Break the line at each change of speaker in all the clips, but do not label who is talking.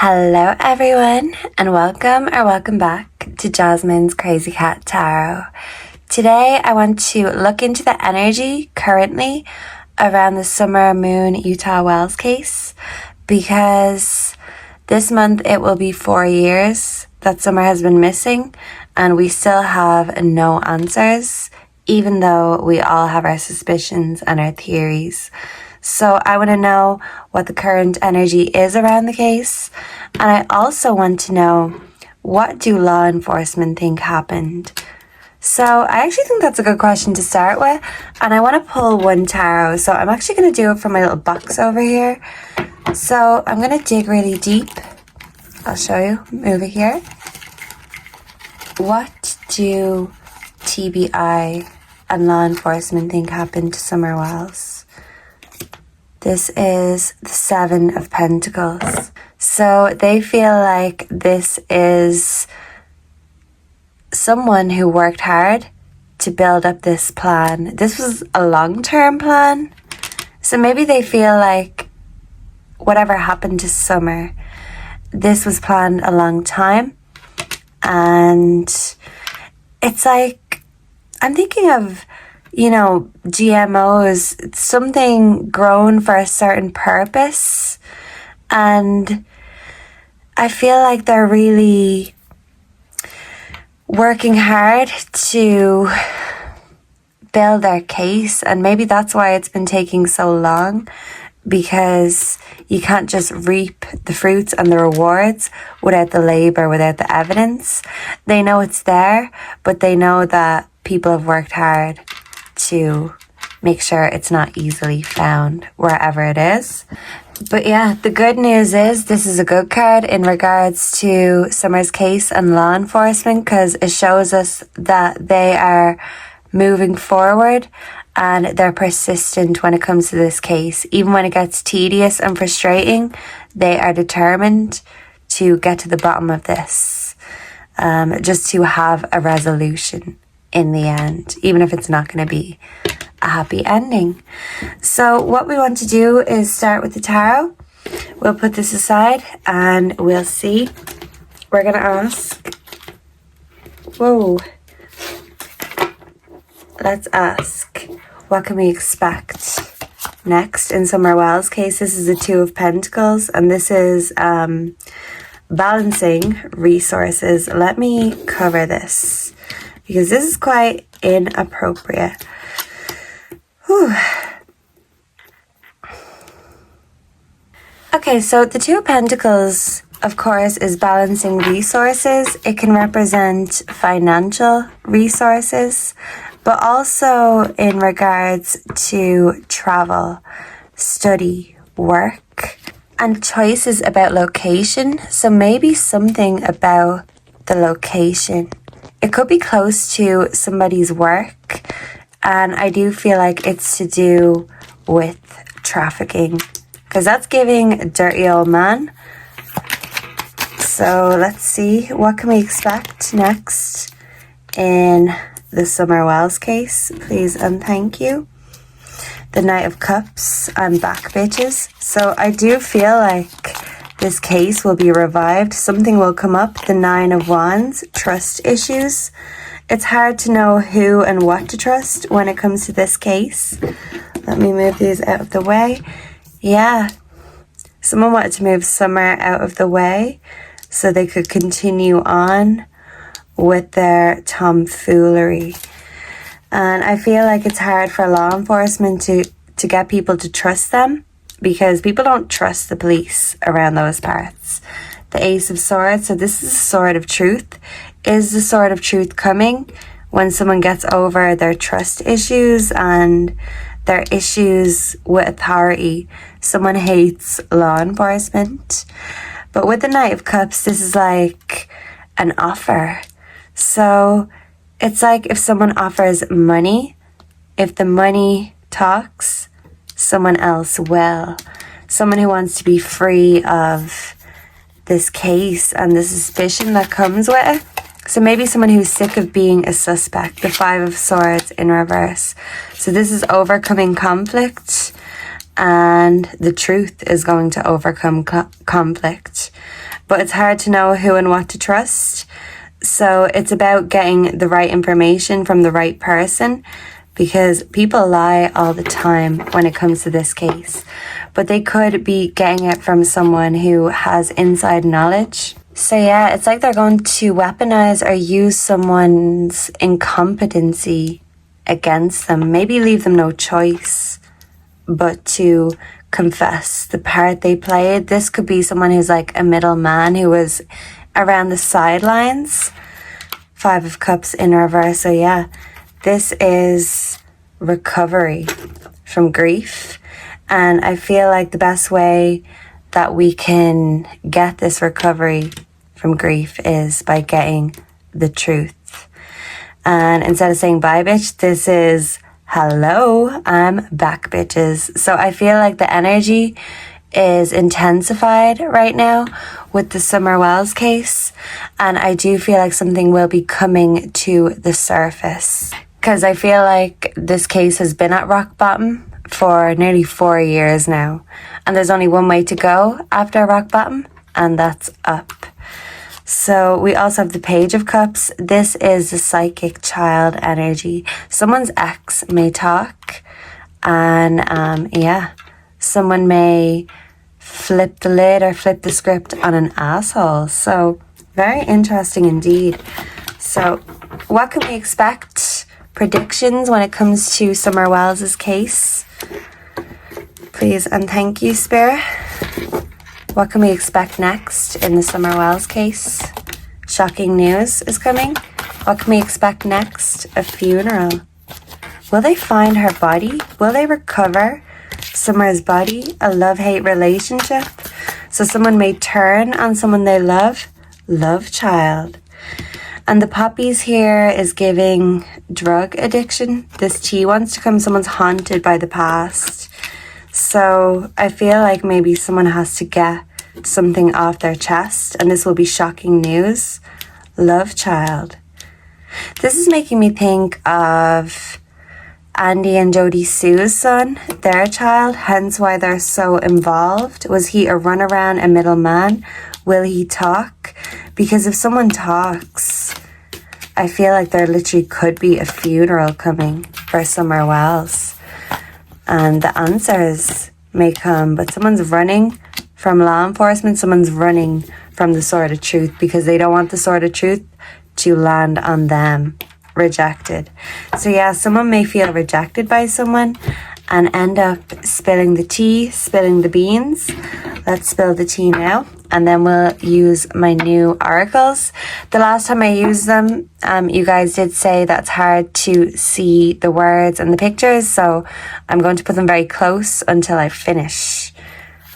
Hello everyone, and welcome back to Jasmine's Crazy Cat Tarot. Today I want to look into the energy currently around the Summer Moon Utah Wells case, because this month it will be 4 years that Summer has been missing and we still have no answers, even though we all have our suspicions and our theories. So I want to know what the current energy is around the case, and I also want to know, what do law enforcement think happened? So I actually think that's a good question to start with, and I want to pull one tarot. So I'm actually going to do it from my little box over here. So I'm going to dig really deep. I'll show you. Move it here. What do TBI and law enforcement think happened to Summerwells? This is the Seven of Pentacles. So they feel like this is someone who worked hard to build up this plan. This was a long-term plan. So maybe they feel like whatever happened to Summer, this was planned a long time. And it's like, I'm thinking of, GMOs, it's something grown for a certain purpose. And I feel like they're really working hard to build their case. And maybe that's why it's been taking so long, because you can't just reap the fruits and the rewards without the labor, without the evidence. They know it's there, but they know that people have worked hard to make sure it's not easily found wherever it is. But yeah, the good news is this is a good card in regards to Summer's case and law enforcement, because it shows us that they are moving forward and they're persistent when it comes to this case. Even when it gets tedious and frustrating, they are determined to get to the bottom of this, just to have a resolution in the end, even if it's not going to be a happy ending. So what we want to do is start with the tarot. We'll put this aside and we'll see. We're going to ask, let's ask, what can we expect next in Summerwells' case? This is the Two of Pentacles, and this is balancing resources. Let me cover this, because this is quite inappropriate. Whew. Okay, so the Two of Pentacles, of course, is balancing resources. It can represent financial resources, but also in regards to travel, study, work, and choices about location. So maybe something about the location. It could be close to somebody's work, and I do feel like it's to do with trafficking, because that's giving a dirty old man. So let's see, what can we expect next in the Summerwells case, please and thank you. The Knight of Cups, I'm back, bitches. So I do feel like this case will be revived. Something will come up. The Nine of Wands, trust issues. It's hard to know who and what to trust when it comes to this case. Let me move these out of the way. Yeah, someone wanted to move Summer out of the way so they could continue on with their tomfoolery. And I feel like it's hard for law enforcement to get people to trust them, because people don't trust the police around those parts. The Ace of Swords, so this is the Sword of Truth. Is the Sword of Truth coming when someone gets over their trust issues and their issues with authority? Someone hates law enforcement. But with the Knight of Cups, this is like an offer. So it's like if someone offers money, if the money talks, someone else will. Someone who wants to be free of this case and the suspicion that comes with it. So maybe someone who's sick of being a suspect. The Five of Swords in reverse. So this is overcoming conflict, and the truth is going to overcome conflict. but it's hard to know who and what to trust. So it's about getting the right information from the right person, because people lie all the time when it comes to this case. But they could be getting it from someone who has inside knowledge. So yeah, it's like they're going to weaponize or use someone's incompetency against them. Maybe leave them no choice but to confess the part they played. This could be someone who's like a middleman who was around the sidelines. 5 of Cups in reverse. So yeah, this is recovery from grief. And I feel like the best way that we can get this recovery from grief is by getting the truth. And instead of saying bye bitch, this is hello, I'm back bitches. So I feel like the energy is intensified right now with the Summerwells case, and I do feel like something will be coming to the surface, because I feel like this case has been at rock bottom for nearly 4 years now, and there's only one way to go after rock bottom, and that's up. So we also have the Page of Cups. This is the psychic child energy. Someone's ex may talk, and yeah, someone may flip the lid or flip the script on an asshole. So very interesting indeed. So what can we expect? Predictions when it comes to Summerwells' case. Please and thank you, Spirit. What can we expect next in the Summerwells case? Shocking news is coming. What can we expect next? A funeral. Will they find her body? Will they recover Summer's body? A love-hate relationship. So someone may turn on someone they love. Love child. And the poppies here is giving drug addiction. This tea wants to come. Someone's haunted by the past. So I feel like maybe someone has to get something off their chest, and this will be shocking news. Love child. This is making me think of Andy and Jodie Sue's son, their child, hence why they're so involved. Was he a runaround, a middleman? Will he talk? Because if someone talks, I feel like there literally could be a funeral coming for Summerwells. And the answers may come, but someone's running from law enforcement, someone's running from the sword of truth because they don't want the sword of truth to land on them. Rejected. So yeah, someone may feel rejected by someone and end up spilling the tea, spilling the beans. Let's spill the tea now, and then we'll use my new oracles. The last time I used them, you guys did say that's hard to see the words and the pictures, so I'm going to put them very close until I finish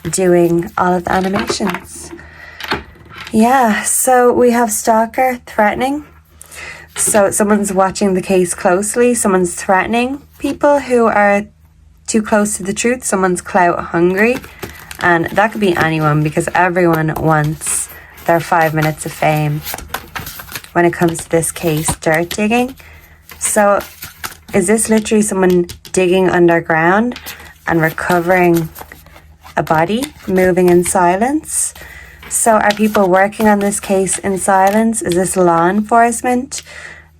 doing all of the animations. Yeah, so we have stalker, threatening. So someone's watching the case closely, someone's threatening people who are too close to the truth, someone's clout hungry, and that could be anyone because everyone wants their 5 minutes of fame when it comes to this case. Dirt digging. So is this literally someone digging underground and recovering a body, moving in silence? So are people working on this case in silence? Is this law enforcement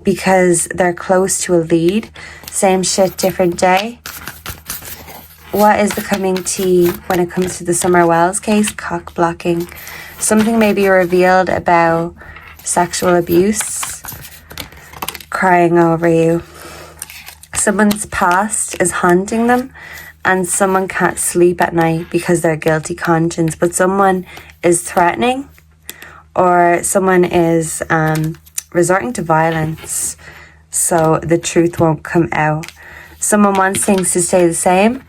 because they're close to a lead? Same shit, different day. What is the coming tea when it comes to the Summerwells case? Cock blocking. Something may be revealed about sexual abuse. Crying over you. Someone's past is haunting them, and someone can't sleep at night because they're guilty conscience, but someone is threatening, or someone is resorting to violence so the truth won't come out. Someone wants things to stay the same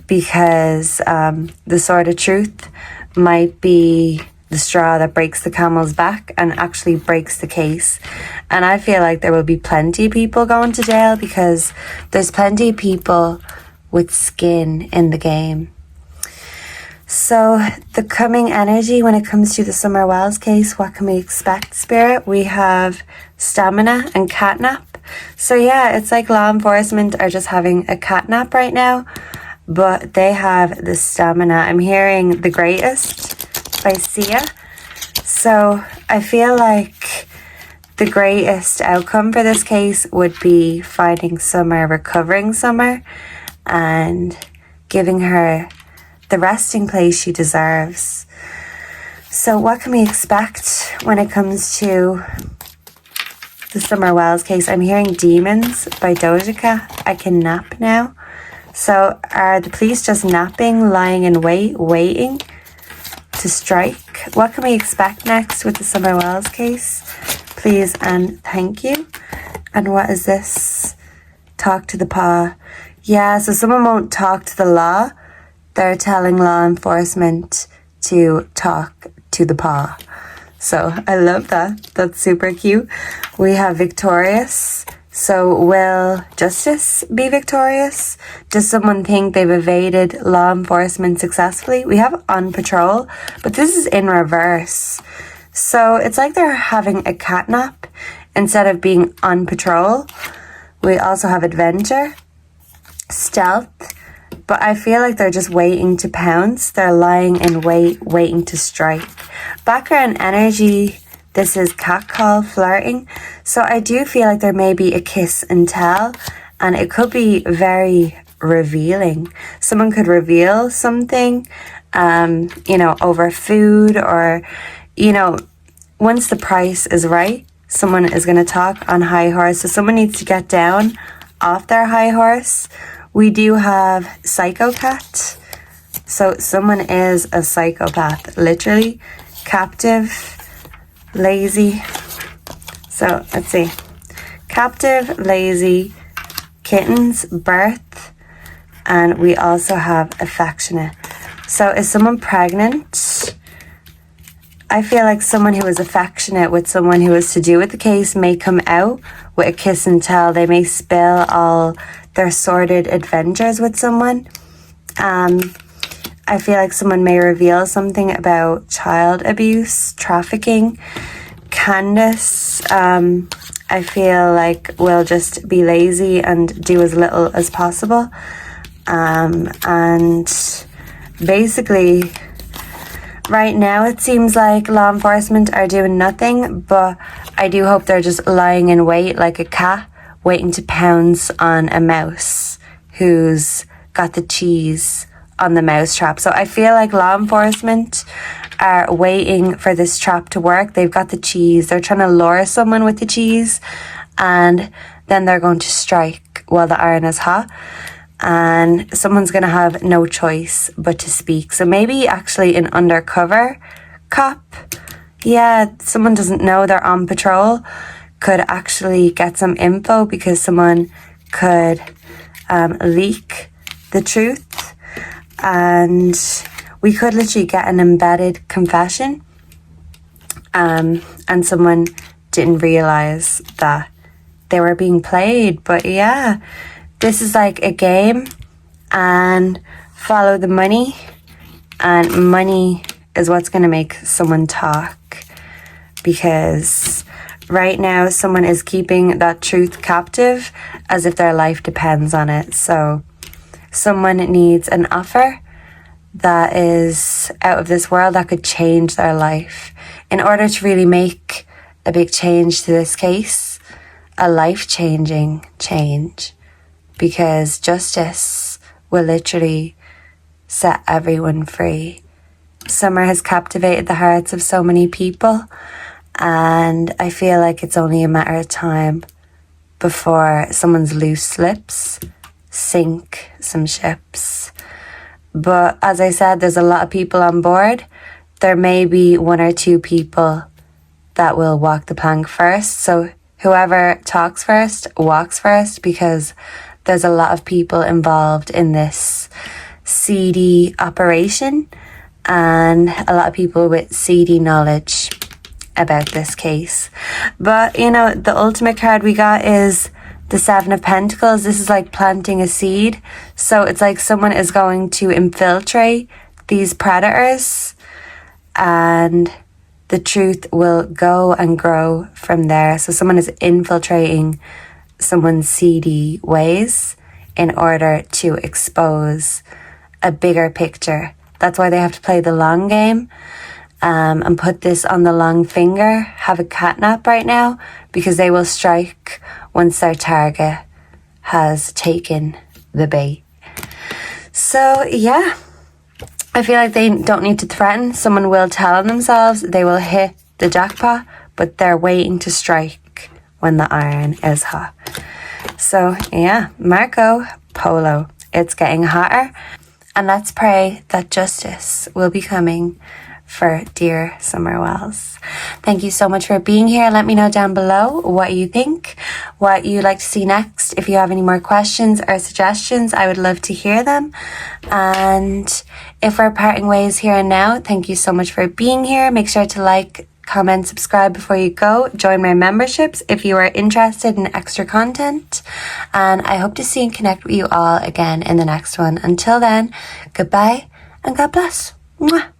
because the sword of truth might be the straw that breaks the camel's back and actually breaks the case. And I feel like there will be plenty of people going to jail because there's plenty of people with skin in the game. So the coming energy when it comes to the Summerwells case, what can we expect, Spirit? We have stamina and catnap. So yeah, it's like law enforcement are just having a catnap right now, but they have the stamina. I'm hearing The Greatest by Sia. So I feel like the greatest outcome for this case would be finding Summer, recovering Summer, and giving her the resting place she deserves. So what can we expect when it comes to the Summerwells case? I'm hearing Demons by Doja Cat. I can nap now. So are the police just napping, lying in wait, waiting to strike? What can we expect next with the Summerwells case? Please and thank you. And what is this? Talk to the paw. Yeah, so someone won't talk to the law. They're telling law enforcement to talk to the paw. So I love that. That's super cute. We have victorious. So will justice be victorious? Does someone think they've evaded law enforcement successfully? We have on patrol, but this is in reverse. So it's like they're having a catnap instead of being on patrol. We also have adventure, stealth, but I feel like they're just waiting to pounce. They're lying in wait, waiting to strike. Background energy, this is catcall, flirting. So I do feel like there may be a kiss and tell, and it could be very revealing. Someone could reveal something, over food, or, once the price is right, someone is going to talk on high horse. So someone needs to get down off their high horse. We do have psychocat. So someone is a psychopath, literally. Captive, lazy. So let's see. Captive, lazy, kittens, birth, and we also have affectionate. So is someone pregnant? I feel like someone who is affectionate with someone who is to do with the case may come out with a kiss and tell. They may spill all their sordid adventures with someone. I feel like someone may reveal something about child abuse, trafficking. Candace, I feel like will just be lazy and do as little as possible. And basically, right now it seems like law enforcement are doing nothing, but I do hope they're just lying in wait like a cat, waiting to pounce on a mouse who's got the cheese on the mouse trap. So I feel like law enforcement are waiting for this trap to work. They've got the cheese. They're trying to lure someone with the cheese, and then they're going to strike while the iron is hot. And someone's going to have no choice but to speak. So maybe actually an undercover cop. Yeah, someone doesn't know they're on patrol. Could actually get some info because someone could leak the truth. And we could literally get an embedded confession. And someone didn't realize that they were being played. But yeah, this is like a game, and follow the money, and money is what's going to make someone talk, because right now someone is keeping that truth captive as if their life depends on it. So someone needs an offer that is out of this world that could change their life in order to really make a big change to this case, a life-changing change. Because justice will literally set everyone free. Summer has captivated the hearts of so many people, and I feel like it's only a matter of time before someone's loose lips sink some ships. But as I said, there's a lot of people on board. There may be one or two people that will walk the plank first. So whoever talks first, walks first, because there's a lot of people involved in this seedy operation, and a lot of people with seedy knowledge about this case. But, the ultimate card we got is the Seven of Pentacles. This is like planting a seed. So it's like someone is going to infiltrate these predators, and the truth will go and grow from there. So someone is infiltrating someone's seedy ways in order to expose a bigger picture. That's why they have to play the long game. and put this on the long finger have a catnap right now, because they will strike once their target has taken the bait. So yeah, I feel like they don't need to threaten. Someone will tell on themselves they will hit the jackpot, but they're waiting to strike when the iron is hot. So yeah, Marco Polo, it's getting hotter, and let's pray that justice will be coming for dear Summerwells. Thank you so much for being here. Let me know down below what you think, what you'd like to see next. If you have any more questions or suggestions, I would love to hear them. And if we're parting ways here and now, thank you so much for being here. Make sure to like, comment, subscribe before you go. Join my memberships if you are interested in extra content. And I hope to see and connect with you all again in the next one. Until then, goodbye and God bless. Mwah.